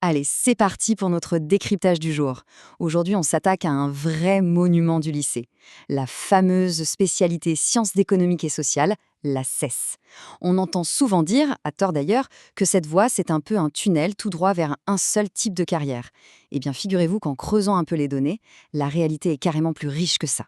Allez, c'est parti pour notre décryptage du jour. Aujourd'hui, on s'attaque à un vrai monument du lycée, la fameuse spécialité sciences économiques et sociales, la CES. On entend souvent dire, à tort d'ailleurs, que cette voie, c'est un peu un tunnel tout droit vers un seul type de carrière. Eh bien, figurez-vous qu'en creusant un peu les données, la réalité est carrément plus riche que ça.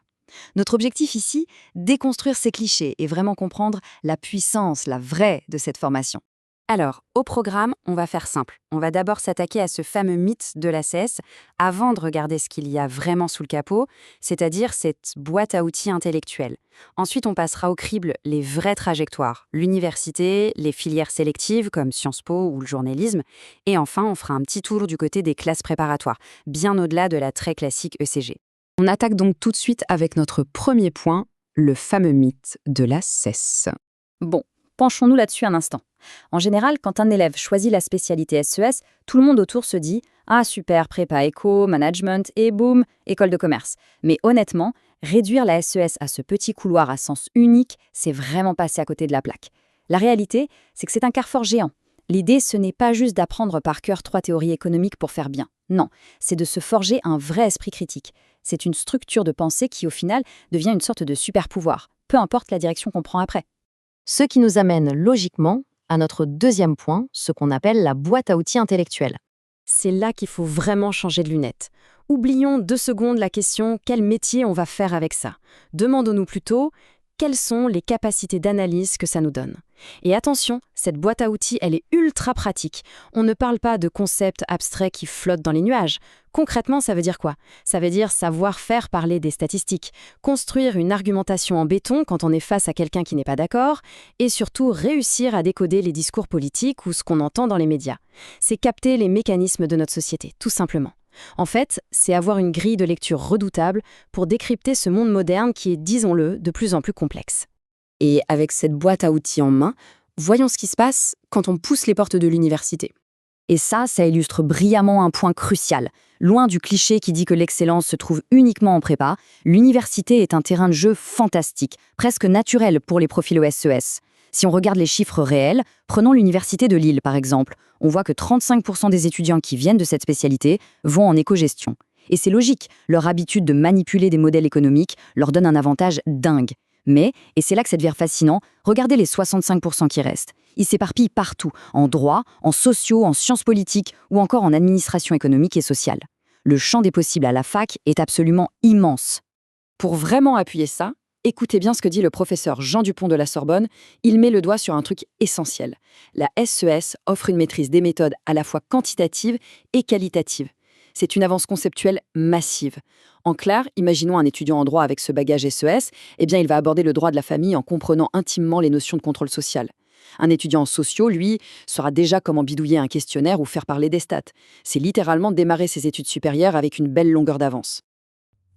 Notre objectif ici, déconstruire ces clichés et vraiment comprendre la puissance, la vraie de cette formation. Alors, au programme, on va faire simple. On va d'abord s'attaquer à ce fameux mythe de l'ACS avant de regarder ce qu'il y a vraiment sous le capot, c'est-à-dire cette boîte à outils intellectuelle. Ensuite, on passera au crible les vraies trajectoires, l'université, les filières sélectives comme Sciences Po ou le journalisme. Et enfin, on fera un petit tour du côté des classes préparatoires, bien au-delà de la très classique ECG. On attaque donc tout de suite avec notre premier point, le fameux mythe de la CES. Bon, penchons-nous là-dessus un instant. En général, quand un élève choisit la spécialité SES, tout le monde autour se dit « Ah super, prépa éco, management et boum, école de commerce ». Mais honnêtement, réduire la SES à ce petit couloir à sens unique, c'est vraiment passer à côté de la plaque. La réalité, c'est que c'est un carrefour géant. L'idée, ce n'est pas juste d'apprendre par cœur 3 théories économiques pour faire bien. Non, c'est de se forger un vrai esprit critique. C'est une structure de pensée qui, au final, devient une sorte de super-pouvoir, peu importe la direction qu'on prend après. Ce qui nous amène logiquement à notre deuxième point, ce qu'on appelle la boîte à outils intellectuelle. C'est là qu'il faut vraiment changer de lunettes. Oublions 2 secondes la question « quel métier on va faire avec ça ?» Demandons-nous plutôt « quelles sont les capacités d'analyse que ça nous donne ?» Et attention, cette boîte à outils, elle est ultra pratique. On ne parle pas de concepts abstraits qui flottent dans les nuages. Concrètement, ça veut dire quoi? Ça veut dire savoir faire parler des statistiques, construire une argumentation en béton quand on est face à quelqu'un qui n'est pas d'accord, et surtout réussir à décoder les discours politiques ou ce qu'on entend dans les médias. C'est capter les mécanismes de notre société, tout simplement. En fait, c'est avoir une grille de lecture redoutable pour décrypter ce monde moderne qui est, disons-le, de plus en plus complexe. Et avec cette boîte à outils en main, voyons ce qui se passe quand on pousse les portes de l'université. Et ça illustre brillamment un point crucial. Loin du cliché qui dit que l'excellence se trouve uniquement en prépa, l'université est un terrain de jeu fantastique, presque naturel pour les profils ES-ES. Si on regarde les chiffres réels, prenons l'université de Lille par exemple, on voit que 35% des étudiants qui viennent de cette spécialité vont en éco-gestion. Et c'est logique, leur habitude de manipuler des modèles économiques leur donne un avantage dingue. Mais, et c'est là que ça devient fascinant, regardez les 65% qui restent. Ils s'éparpillent partout, en droit, en sociaux, en sciences politiques ou encore en administration économique et sociale. Le champ des possibles à la fac est absolument immense. Pour vraiment appuyer ça, écoutez bien ce que dit le professeur Jean Dupont de la Sorbonne, il met le doigt sur un truc essentiel. La SES offre une maîtrise des méthodes à la fois quantitatives et qualitatives. C'est une avance conceptuelle massive. En clair, imaginons un étudiant en droit avec ce bagage SES, eh bien il va aborder le droit de la famille en comprenant intimement les notions de contrôle social. Un étudiant en sociaux, lui, saura déjà comment bidouiller un questionnaire ou faire parler des stats. C'est littéralement démarrer ses études supérieures avec une belle longueur d'avance.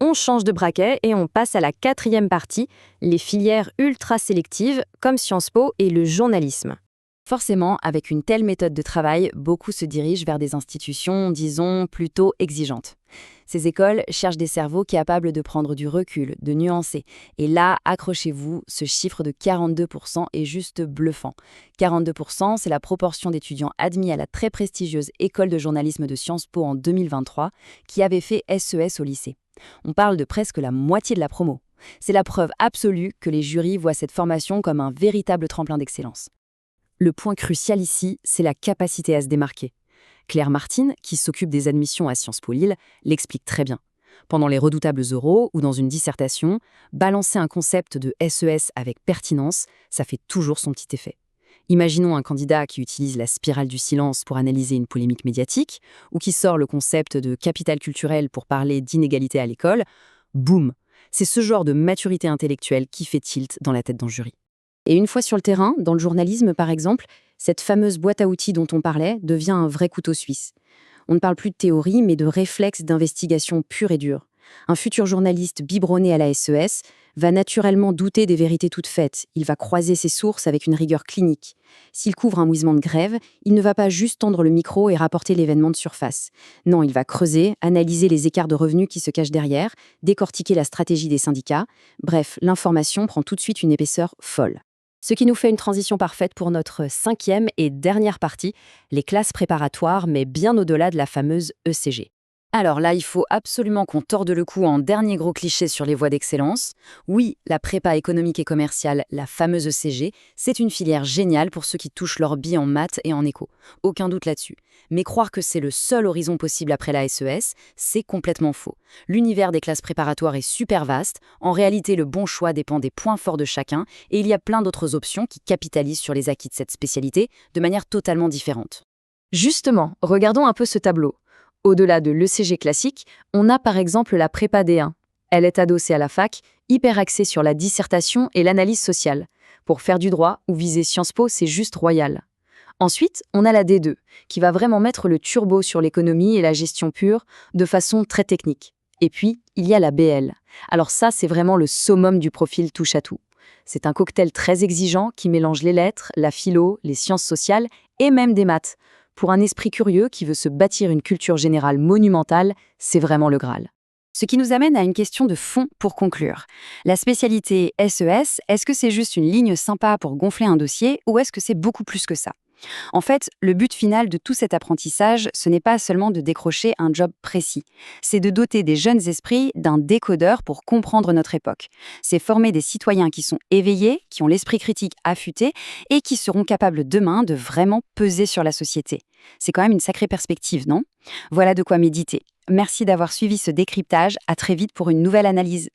On change de braquet et on passe à la 4e partie, les filières ultra sélectives comme Sciences Po et le journalisme. Forcément, avec une telle méthode de travail, beaucoup se dirigent vers des institutions, disons, plutôt exigeantes. Ces écoles cherchent des cerveaux capables de prendre du recul, de nuancer. Et là, accrochez-vous, ce chiffre de 42% est juste bluffant. 42%, c'est la proportion d'étudiants admis à la très prestigieuse école de journalisme de Sciences Po en 2023 qui avaient fait SES au lycée. On parle de presque la moitié de la promo. C'est la preuve absolue que les jurys voient cette formation comme un véritable tremplin d'excellence. Le point crucial ici, c'est la capacité à se démarquer. Claire Martine, qui s'occupe des admissions à Sciences Po Lille, l'explique très bien. Pendant les redoutables oraux ou dans une dissertation, balancer un concept de SES avec pertinence, ça fait toujours son petit effet. Imaginons un candidat qui utilise la spirale du silence pour analyser une polémique médiatique, ou qui sort le concept de capital culturel pour parler d'inégalité à l'école. Boum! C'est ce genre de maturité intellectuelle qui fait tilt dans la tête d'un jury. Et une fois sur le terrain, dans le journalisme par exemple, cette fameuse boîte à outils dont on parlait devient un vrai couteau suisse. On ne parle plus de théorie, mais de réflexe d'investigation pure et dure. Un futur journaliste biberonné à la SES va naturellement douter des vérités toutes faites. Il va croiser ses sources avec une rigueur clinique. S'il couvre un mouvement de grève, il ne va pas juste tendre le micro et rapporter l'événement de surface. Non, il va creuser, analyser les écarts de revenus qui se cachent derrière, décortiquer la stratégie des syndicats. Bref, l'information prend tout de suite une épaisseur folle. Ce qui nous fait une transition parfaite pour notre 5e et dernière partie, les classes préparatoires, mais bien au-delà de la fameuse ECG. Alors là, il faut absolument qu'on torde le cou en dernier gros cliché sur les voies d'excellence. Oui, la prépa économique et commerciale, la fameuse ECG, c'est une filière géniale pour ceux qui touchent leur bille en maths et en éco. Aucun doute là-dessus. Mais croire que c'est le seul horizon possible après la SES, c'est complètement faux. L'univers des classes préparatoires est super vaste. En réalité, le bon choix dépend des points forts de chacun et il y a plein d'autres options qui capitalisent sur les acquis de cette spécialité de manière totalement différente. Justement, regardons un peu ce tableau. Au-delà de l'ECG classique, on a par exemple la prépa D1. Elle est adossée à la fac, hyper axée sur la dissertation et l'analyse sociale. Pour faire du droit ou viser Sciences Po, c'est juste royal. Ensuite, on a la D2, qui va vraiment mettre le turbo sur l'économie et la gestion pure, de façon très technique. Et puis, il y a la BL. Alors ça, c'est vraiment le summum du profil touche-à-tout. C'est un cocktail très exigeant qui mélange les lettres, la philo, les sciences sociales et même des maths. Pour un esprit curieux qui veut se bâtir une culture générale monumentale, c'est vraiment le Graal. Ce qui nous amène à une question de fond pour conclure. La spécialité SES, est-ce que c'est juste une ligne sympa pour gonfler un dossier ou est-ce que c'est beaucoup plus que ça ? En fait, le but final de tout cet apprentissage, ce n'est pas seulement de décrocher un job précis. C'est de doter des jeunes esprits d'un décodeur pour comprendre notre époque. C'est former des citoyens qui sont éveillés, qui ont l'esprit critique affûté et qui seront capables demain de vraiment peser sur la société. C'est quand même une sacrée perspective, non ? Voilà de quoi méditer. Merci d'avoir suivi ce décryptage. À très vite pour une nouvelle analyse.